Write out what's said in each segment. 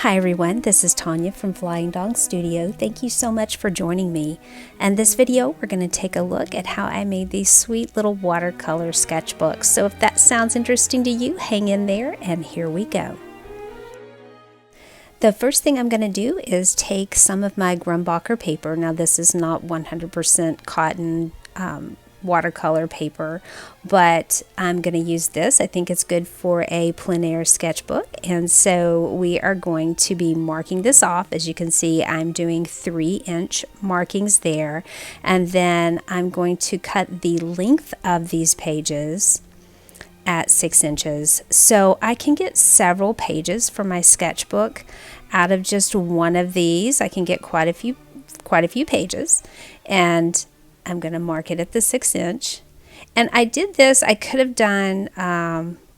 Hi everyone, this is Tanya from Flying Dog Studio. Thank you so much for joining me. And this video, we're going to take a look at how I made these sweet little watercolor sketchbooks. So if that sounds interesting to you, hang in there and here we go. The first thing I'm going to do is take some of my Grumbacher paper. Now this is not 100% cotton watercolor paper, but I'm going to use this. I think it's good for a plein air sketchbook, and so we are going to be marking this off. As you can see, I'm doing 3-inch markings there, and then I'm going to cut the length of these pages at 6 inches, so I can get several pages for my sketchbook out of just one of these. I can get quite a few pages, and I'm going to mark it at the 6-inch. And I did this, I could have done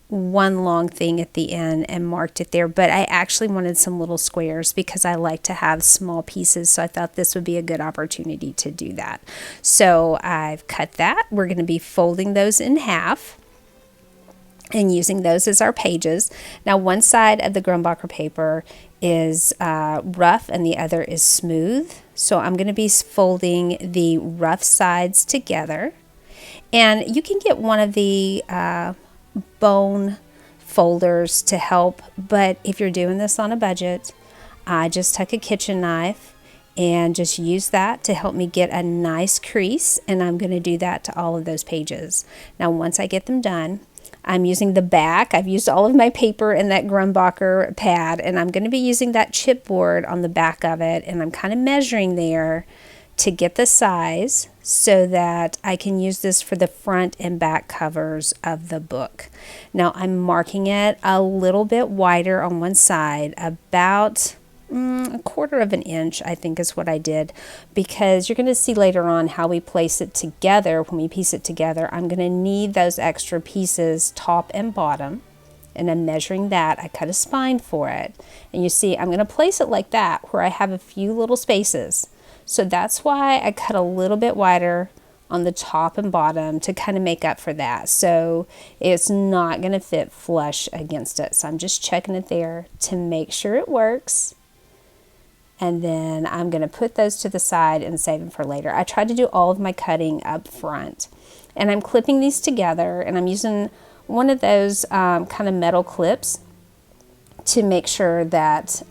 one long thing at the end and marked it there, but I actually wanted some little squares because I like to have small pieces, so I thought this would be a good opportunity to do that. So I've cut that. We're going to be folding those in half and using those as our pages. Now one side of the Grumbacher paper is rough and the other is smooth. So I'm going to be folding the rough sides together. And you can get one of the bone folders to help, but if you're doing this on a budget, I just took a kitchen knife and just use that to help me get a nice crease, and I'm going to do that to all of those pages. Now once I get them done, I'm using the back. I've used all of my paper in that Grumbacher pad, and I'm going to be using that chipboard on the back of it, and I'm kind of measuring there to get the size so that I can use this for the front and back covers of the book. Now I'm marking it a little bit wider on one side, about a 1/4 of an inch, I think is what I did, because you're going to see later on how we place it together. When we piece it together, I'm going to need those extra pieces, top and bottom, and I'm measuring that. I cut a spine for it, and you see I'm going to place it like that where I have a few little spaces. So that's why I cut a little bit wider on the top and bottom to kind of make up for that. So it's not going to fit flush against it. So I'm just checking it there to make sure it works. And then I'm going to put those to the side and save them for later. I tried to do all of my cutting up front. And I'm clipping these together, and I'm using one of those kind of metal clips to make sure that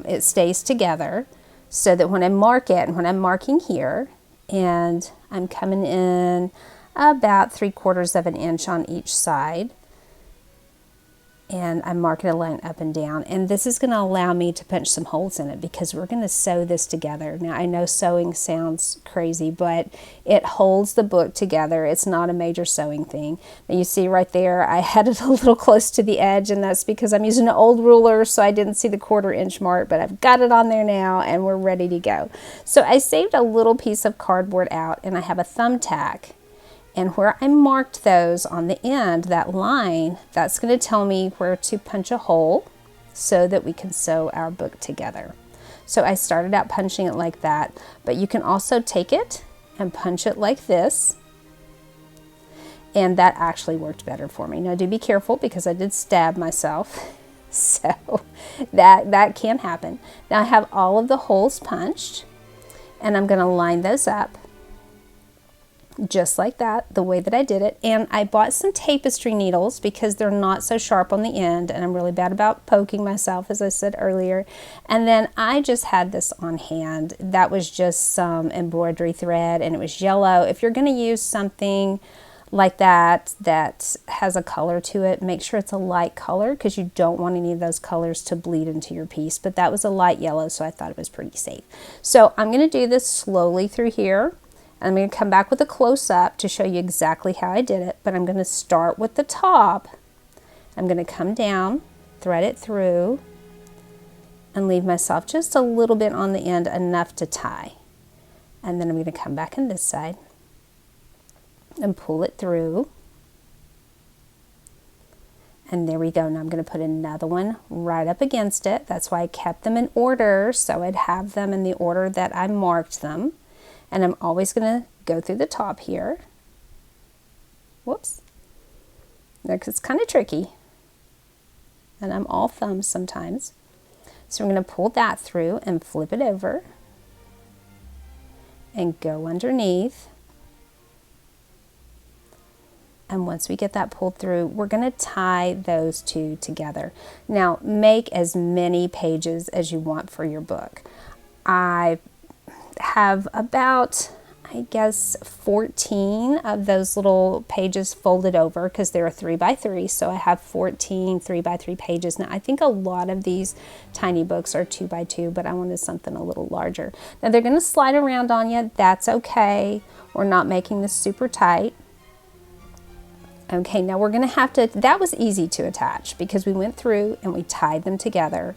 it stays together, so that when I mark it, and when I'm marking here, and I'm coming in about 3/4 of an inch on each side, and I'm marking a line up and down, and this is going to allow me to punch some holes in it because we're going to sew this together. Now I know sewing sounds crazy, but it holds the book together. It's not a major sewing thing. Now you see right there I had it a little close to the edge, and that's because I'm using an old ruler, so I didn't see the 1/4 inch mark, but I've got it on there now and we're ready to go. So I saved a little piece of cardboard out, and I have a thumbtack. And where I marked those on the end, that line, that's going to tell me where to punch a hole so that we can sew our book together. So I started out punching it like that, but you can also take it and punch it like this. And that actually worked better for me. Now do be careful because I did stab myself. So that can happen. Now I have all of the holes punched, and I'm going to line those up just like that, the way that I did it. And I bought some Tapestry needles because they're not so sharp on the end, and I'm really bad about poking myself, as I said earlier. And then I just had this on hand. That was just some embroidery thread, and it was yellow. If you're going to use something like that that has a color to it, make sure it's a light color because you don't want any of those colors to bleed into your piece. But that was a light yellow, so I thought it was pretty safe. So I'm going to do this slowly through here. I'm going to come back with a close-up to show you exactly how I did it, but I'm going to start with the top. I'm going to come down, thread it through, and leave myself just a little bit on the end, enough to tie. And then I'm going to come back on this side and pull it through. And there we go. Now I'm going to put another one right up against it. That's why I kept them in order, so I'd have them in the order that I marked them. And I'm always going to go through the top here. Whoops. It's kind of tricky. And I'm all thumbs sometimes. So we're going to pull that through and flip it over and go underneath. And once we get that pulled through, we're going to tie those two together. Now, make as many pages as you want for your book. I have about, I guess, 14 of those little pages folded over because they're 3x3. So I have 14 3x3 pages. Now, I think a lot of these tiny books are 2x2, but I wanted something a little larger. Now, they're going to slide around on you. That's okay. We're not making this super tight. Okay, now we're going to have to, that was easy to attach because we went through and we tied them together,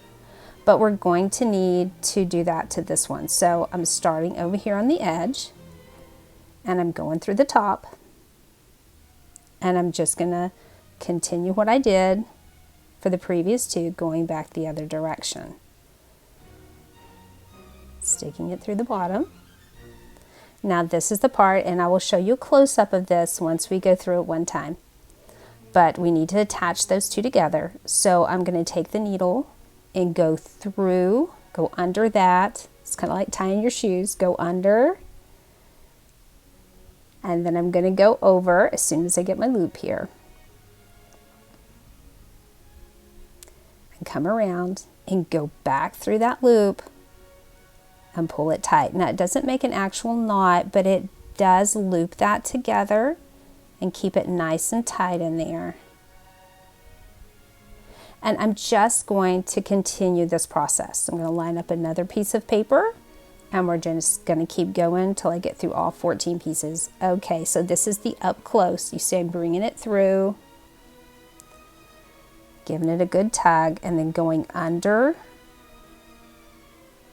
but we're going to need to do that to this one. So I'm starting over here on the edge and I'm going through the top and I'm just going to continue what I did for the previous two, going back the other direction. Sticking it through the bottom. Now this is the part, and I will show you a close-up of this once we go through it one time. But we need to attach those two together. So I'm going to take the needle and go through, go under that. It's kind of like tying your shoes. Go under. And then I'm going to go over as soon as I get my loop here. And come around and go back through that loop and pull it tight. Now it doesn't make an actual knot, but it does loop that together and keep it nice and tight in there. And I'm just going to continue this process. I'm going to line up another piece of paper and we're just going to keep going until I get through all 14 pieces. Okay, so this is the up close. You see I'm bringing it through, giving it a good tug, and then going under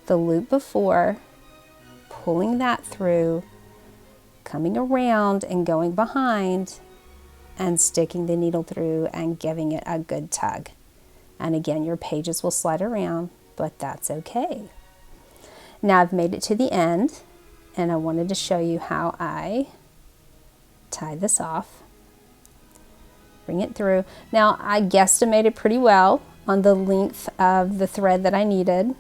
the loop before, pulling that through, coming around and going behind and sticking the needle through and giving it a good tug. And again, your pages will slide around, but that's okay. Now I've made it to the end and I wanted to show you how I tie this off. Bring it through. Now I guesstimated pretty well on the length of the thread that I needed.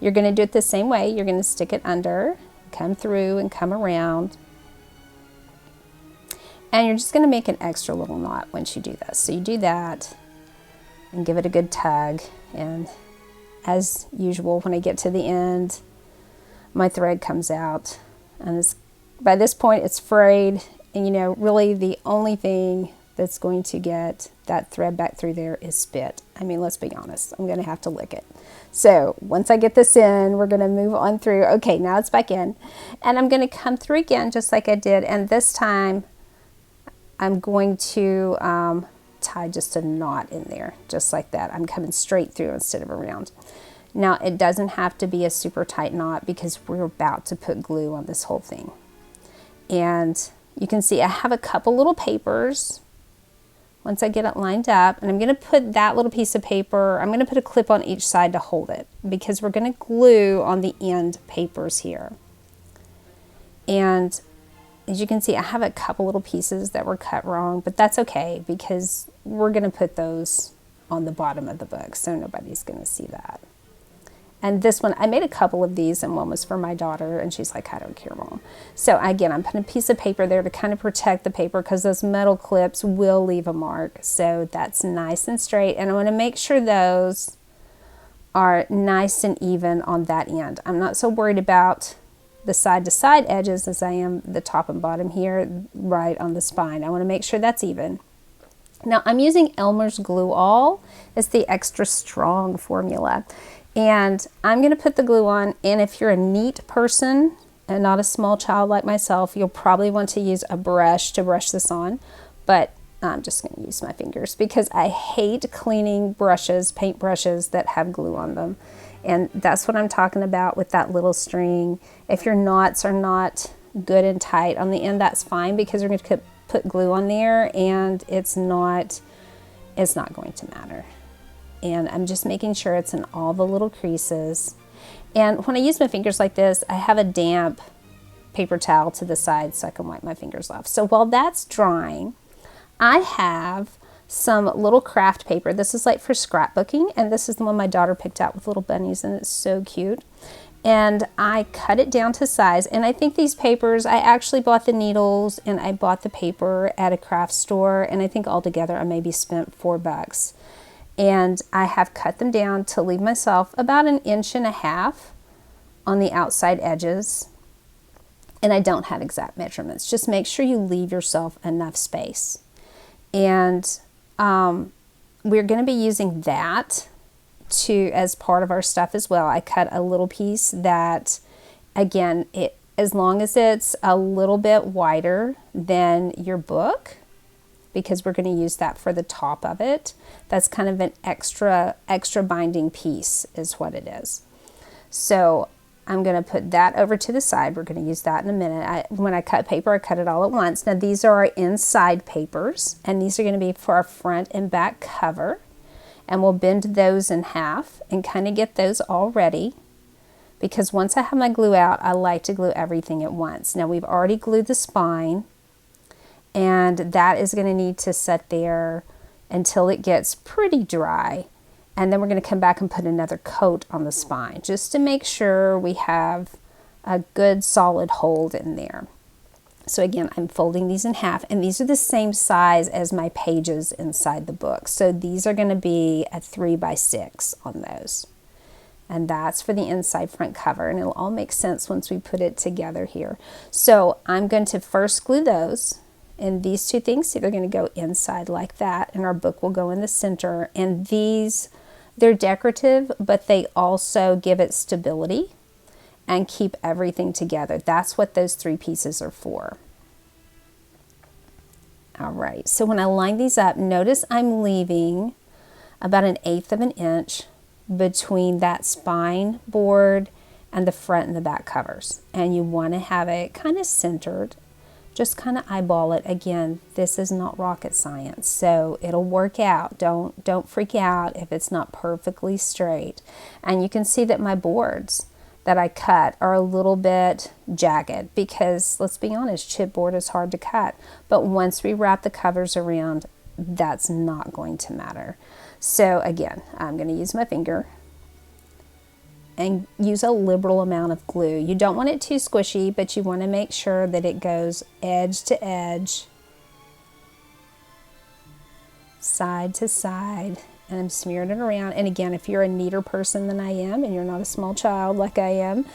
You're going to do it the same way. You're going to stick it under, come through and come around. And you're just going to make an extra little knot once you do this. So you do that and give it a good tug. And as usual, when I get to the end, my thread comes out. And by this point, it's frayed. And you know, really the only thing that's going to get that thread back through there is spit. I mean, let's be honest, I'm going to have to lick it. So once I get this in, we're going to move on through. Okay, now it's back in. And I'm going to come through again just like I did. And this time I'm going to tie just a knot in there, just like that. I'm coming straight through instead of around. Now it doesn't have to be a super tight knot because we're about to put glue on this whole thing. And you can see I have a couple little papers once I get it lined up, and I'm going to put that little piece of paper, I'm going to put a clip on each side to hold it because we're going to glue on the end papers here. And as you can see, I have a couple little pieces that were cut wrong, but that's okay because we're going to put those on the bottom of the book so nobody's going to see that. And this one, I made a couple of these, and one was for my daughter, and she's like, I don't care, Mom. So again, I'm putting a piece of paper there to kind of protect the paper because those metal clips will leave a mark. So that's nice and straight, and I want to make sure those are nice and even on that end. I'm not so worried about the side-to-side edges as I am the top and bottom here, right on the spine. I want to make sure that's even. Now I'm using Elmer's GlueAll. It's the extra strong formula. And I'm going to put the glue on, and if you're a neat person and not a small child like myself, you'll probably want to use a brush to brush this on, but I'm just going to use my fingers because I hate cleaning brushes, paint brushes that have glue on them. And that's what I'm talking about with that little string. If your knots are not good and tight on the end, that's fine because we're going to put glue on there and it's not going to matter. And I'm just making sure it's in all the little creases. And when I use my fingers like this, I have a damp paper towel to the side so I can wipe my fingers off. So while that's drying, I have some little craft paper. This is like for scrapbooking, and this is the one my daughter picked out with little bunnies, and it's so cute. And I cut it down to size, and I think these papers, I actually bought the needles and I bought the paper at a craft store, and I think altogether I maybe spent $4. And I have cut them down to leave myself about 1.5 inches on the outside edges. And I don't have exact measurements. Just make sure you leave yourself enough space. And we're going to be using that as part of our stuff as well. I cut a little piece that, again, as long as it's a little bit wider than your book, because we're going to use that for the top of it. That's kind of an extra binding piece is what it is. So I'm going to put that over to the side. We're going to use that in a minute. When I cut paper, I cut it all at once. Now these are our inside papers, and these are going to be for our front and back cover. And we'll bend those in half and kind of get those all ready, because once I have my glue out, I like to glue everything at once. Now we've already glued the spine, and that is going to need to sit there until it gets pretty dry. And then we're going to come back and put another coat on the spine just to make sure we have a good solid hold in there. So again, I'm folding these in half, and these are the same size as my pages inside the book. So these are going to be a 3x6 on those. And that's for the inside front cover, and it'll all make sense once we put it together here. So I'm going to first glue those. And these two things, they're going to go inside like that, and our book will go in the center. And these, they're decorative, but they also give it stability and keep everything together. That's what those 3 pieces are for. All right, so when I line these up, notice I'm leaving about 1/8 of an inch between that spine board and the front and the back covers. And you want to have it kind of centered. Just kind of eyeball it. Again, this is not rocket science, so it'll work out. Don't freak out if it's not perfectly straight. And you can see that my boards that I cut are a little bit jagged because, let's be honest, chipboard is hard to cut. But once we wrap the covers around, that's not going to matter. So again, I'm going to use my finger and use a liberal amount of glue. You don't want it too squishy, but you want to make sure that it goes edge to edge, side to side, and I'm smearing it around. And again, if you're a neater person than I am, and you're not a small child like I am,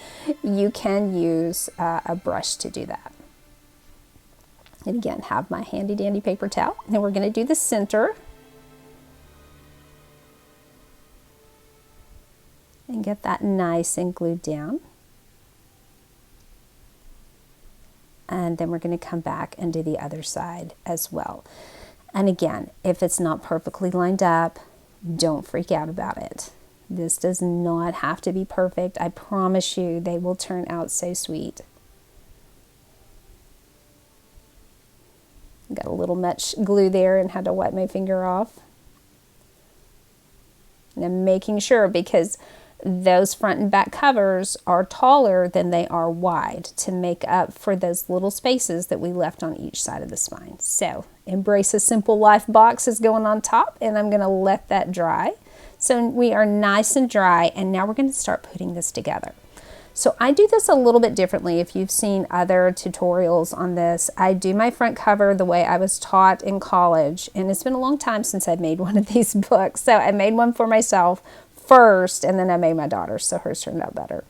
you can use a brush to do that. And again, have my handy dandy paper towel. And we're going to do the center. And get that nice and glued down. And then we're going to come back and do the other side as well. And again, if it's not perfectly lined up, don't freak out about it. This does not have to be perfect. I promise you they will turn out so sweet. Got a little much glue there and had to wipe my finger off. And I'm making sure, because those front and back covers are taller than they are wide, to make up for those little spaces that we left on each side of the spine. So Embrace a Simple Life box is going on top, and I'm going to let that dry. So we are nice and dry, and now we're going to start putting this together. So I do this a little bit differently. If you've seen other tutorials on this, I do my front cover the way I was taught in college, and it's been a long time since I've made one of these books. So I made one for myself first, and then I made my daughter, so hers turned out better.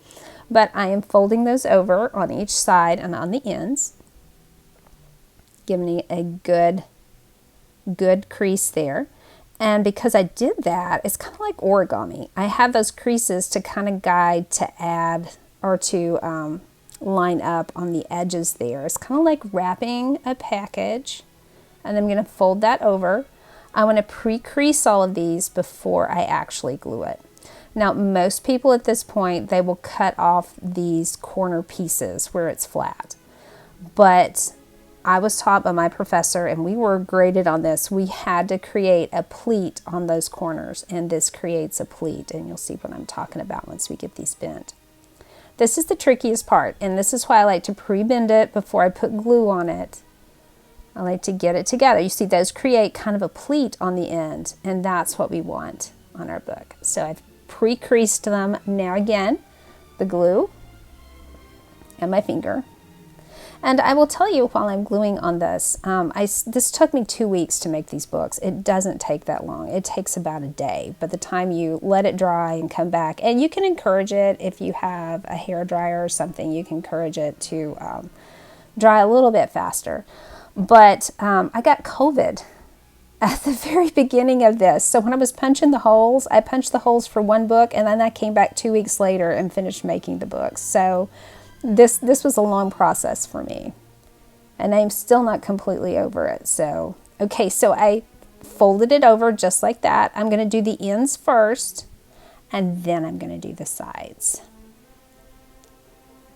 But I am folding those over on each side and on the ends, giving it a good crease there. And because I did that, it's kind of like origami. I have those creases to kind of guide to add or to line up on the edges there. It's kind of like wrapping a package, and I'm going to fold that over. I want to pre-crease all of these before I actually glue it. Now, most people at this point, they will cut off these corner pieces where it's flat. But I was taught by my professor, and we were graded on this. We had to create a pleat on those corners, and this creates a pleat, and you'll see what I'm talking about once we get these bent. This is the trickiest part, and this is why I like to pre-bend it before I put glue on it, I like to get it together. You see those create kind of a pleat on the end, and that's what we want on our book. So I've pre-creased them. Now again, the glue and my finger. And I will tell you while I'm gluing on this, this took me 2 weeks to make these books. It doesn't take that long. It takes about a day. By the time you let it dry and come back, and you can encourage it if you have a hair dryer or something, you can encourage it to dry a little bit faster. But I got COVID at the very beginning of this. So when I was punching the holes, I punched the holes for one book, and then I came back 2 weeks later and finished making the books. So this was a long process for me, and I'm still not completely over it. So, okay, so I folded it over just like that. I'm going to do the ends first, and then I'm going to do the sides.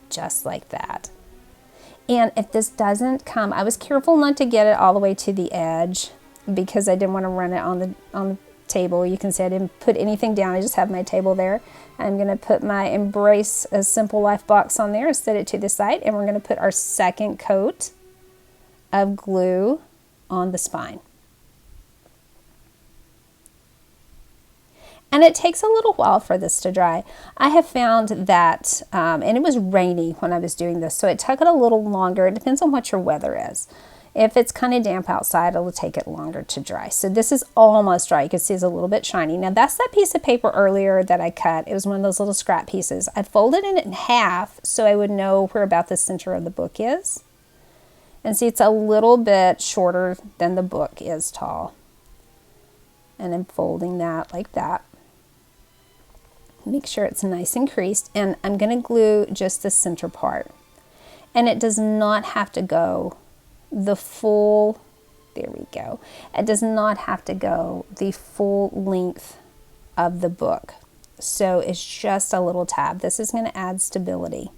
Just like that. And if this doesn't come, I was careful not to get it all the way to the edge because I didn't want to run it on the table. You can see I didn't put anything down. I just have my table there. I'm going to put my Embrace a Simple Life box on there, set it to the side, and we're going to put our second coat of glue on the spine. And it takes a little while for this to dry. I have found that, and it was rainy when I was doing this, so it took it a little longer. It depends on what your weather is. If it's kind of damp outside, it'll take it longer to dry. So this is almost dry. You can see it's a little bit shiny. Now that's that piece of paper earlier that I cut. It was one of those little scrap pieces. I folded it in half so I would know where about the center of the book is. And see, it's a little bit shorter than the book is tall. And I'm folding that like that. Make sure it's nice and creased. And I'm going to glue just the center part. And it does not have to go the full, there we go. It does not have to go the full length of the book. So it's just a little tab. This is going to add stability.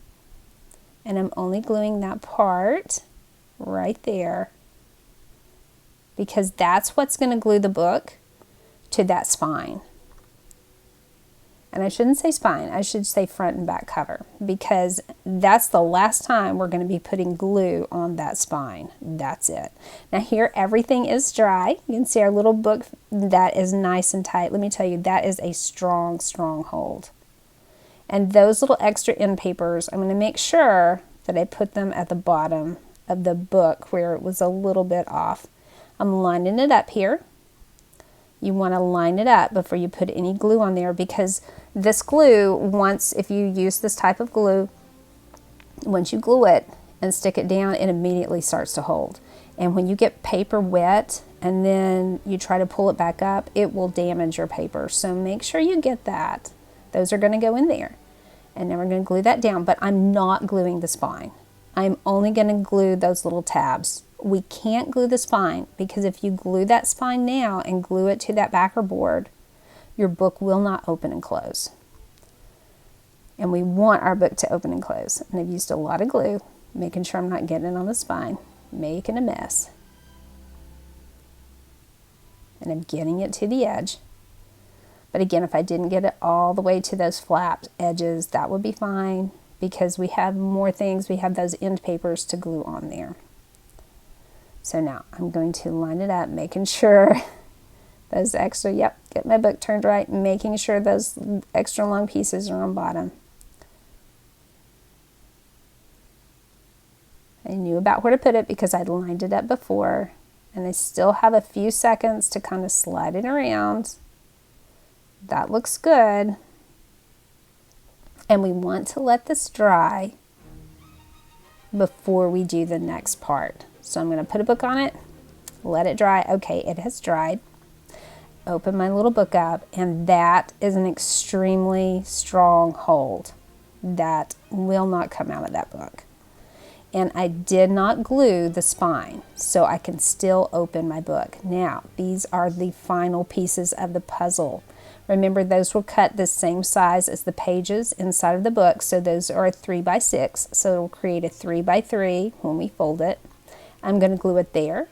And I'm only gluing that part right there because that's what's going to glue the book to that spine. And I shouldn't say spine, I should say front and back cover, because that's the last time we're going to be putting glue on that spine. That's it. Now here everything is dry. You can see our little book that is nice and tight. Let me tell you, that is a strong, strong hold. And those little extra end papers, I'm going to make sure that I put them at the bottom of the book where it was a little bit off. I'm lining it up here. You want to line it up before you put any glue on there, because this glue, if you use this type of glue, once you glue it and stick it down, it immediately starts to hold. And when you get paper wet and then you try to pull it back up, it will damage your paper. So make sure you get that. Those are going to go in there. And then we're going to glue that down, but I'm not gluing the spine. I'm only going to glue those little tabs. We can't glue the spine, because if you glue that spine now and glue it to that backer board, your book will not open and close. And we want our book to open and close. And I've used a lot of glue, making sure I'm not getting it on the spine, making a mess. And I'm getting it to the edge. But again, if I didn't get it all the way to those flapped edges, that would be fine, because we have more things. We have those end papers to glue on there. So now I'm going to line it up, making sure those extra, get my book turned right, making sure those extra long pieces are on bottom. I knew about where to put it because I'd lined it up before, and I still have a few seconds to kind of slide it around. That looks good. And we want to let this dry before we do the next part. So I'm going to put a book on it, let it dry. Okay, it has dried. Open my little book up, and that is an extremely strong hold that will not come out of that book. And I did not glue the spine, so I can still open my book. Now, these are the final pieces of the puzzle. Remember, those were cut the same size as the pages inside of the book, so those are 3 by 6, so it'll create a 3 by 3 when we fold it. I'm going to glue it there,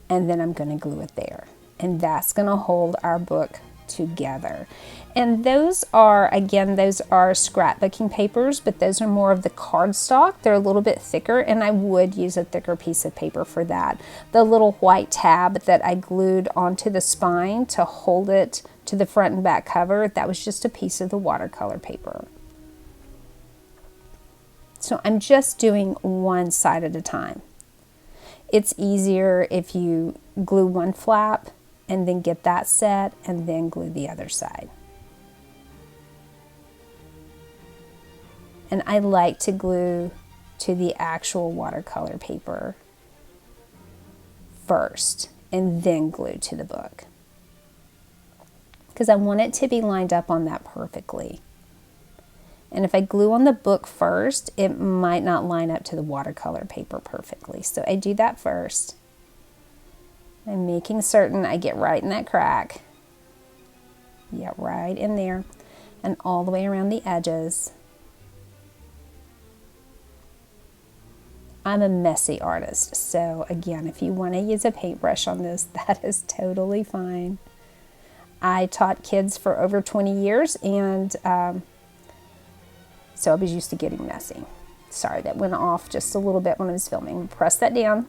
and then I'm going to glue it there. And that's going to hold our book together. And those are, again, those are scrapbooking papers, but those are more of the cardstock. They're a little bit thicker, and I would use a thicker piece of paper for that. The little white tab that I glued onto the spine to hold it to the front and back cover, that was just a piece of the watercolor paper. So I'm just doing one side at a time. It's easier if you glue one flap and then get that set and then glue the other side. And I like to glue to the actual watercolor paper first and then glue to the book, because I want it to be lined up on that perfectly. And if I glue on the book first, it might not line up to the watercolor paper perfectly. So I do that first. I'm making certain I get right in that crack. Yeah, right in there and all the way around the edges. I'm a messy artist, so again, if you want to use a paintbrush on this, that is totally fine. I taught kids for over 20 years, and so I was used to getting messy. Sorry, that went off just a little bit when I was filming. Press that down.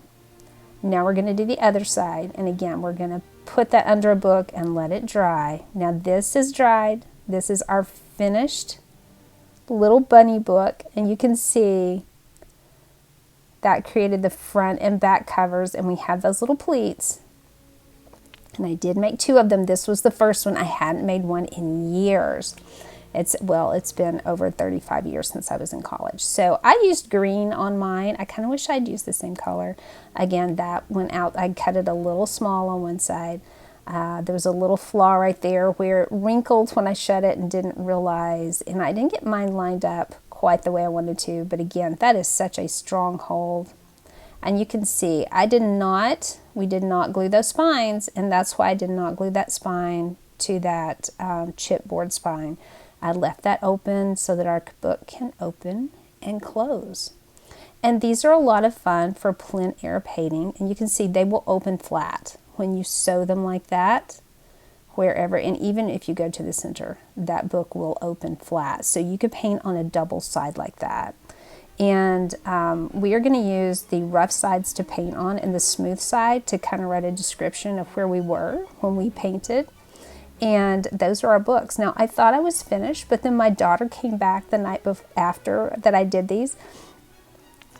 Now we're going to do the other side, and again, we're going to put that under a book and let it dry. Now this is dried. This is our finished little bunny book, and you can see that created the front and back covers, and we have those little pleats. And I did make two of them. This was the first one. I hadn't made one in years. It's been over 35 years since I was in college. So I used green on mine. I kind of wish I'd used the same color. Again, that went out. I cut it a little small on one side. There was a little flaw right there where it wrinkled when I shut it and didn't realize, and I didn't get mine lined up quite the way I wanted to, but again, that is such a strong hold. And you can see we did not glue those spines, and that's why I did not glue that spine to that chipboard spine. I left that open so that our book can open and close. And these are a lot of fun for plein air painting, and you can see they will open flat when you sew them like that. Wherever, and even if you go to the center, that book will open flat. So you could paint on a double side like that. And we are going to use the rough sides to paint on and the smooth side to kind of write a description of where we were when we painted. And those are our books. Now, I thought I was finished, but then my daughter came back the night after that I did these,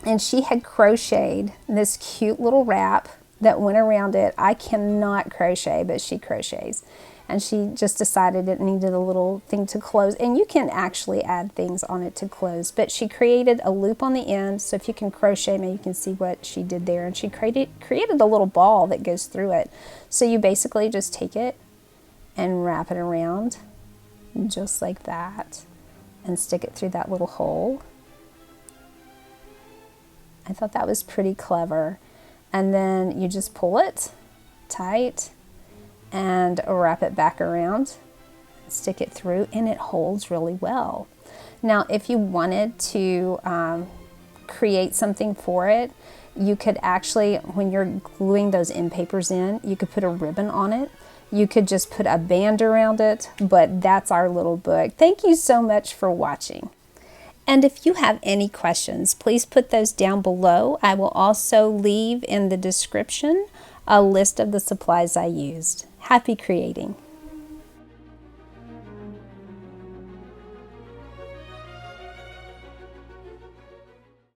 and she had crocheted this cute little wrap that went around it. I cannot crochet, but she crochets. And she just decided it needed a little thing to close. And you can actually add things on it to close. But she created a loop on the end. So if you can crochet, maybe you can see what she did there. And she created a little ball that goes through it. So you basically just take it and wrap it around just like that. And stick it through that little hole. I thought that was pretty clever. And then you just pull it tight and wrap it back around, stick it through, and it holds really well. Now, if you wanted to create something for it, you could actually, when you're gluing those end papers in, you could put a ribbon on it. You could just put a band around it, but that's our little book. Thank you so much for watching. And if you have any questions, please put those down below. I will also leave in the description a list of the supplies I used. Happy creating!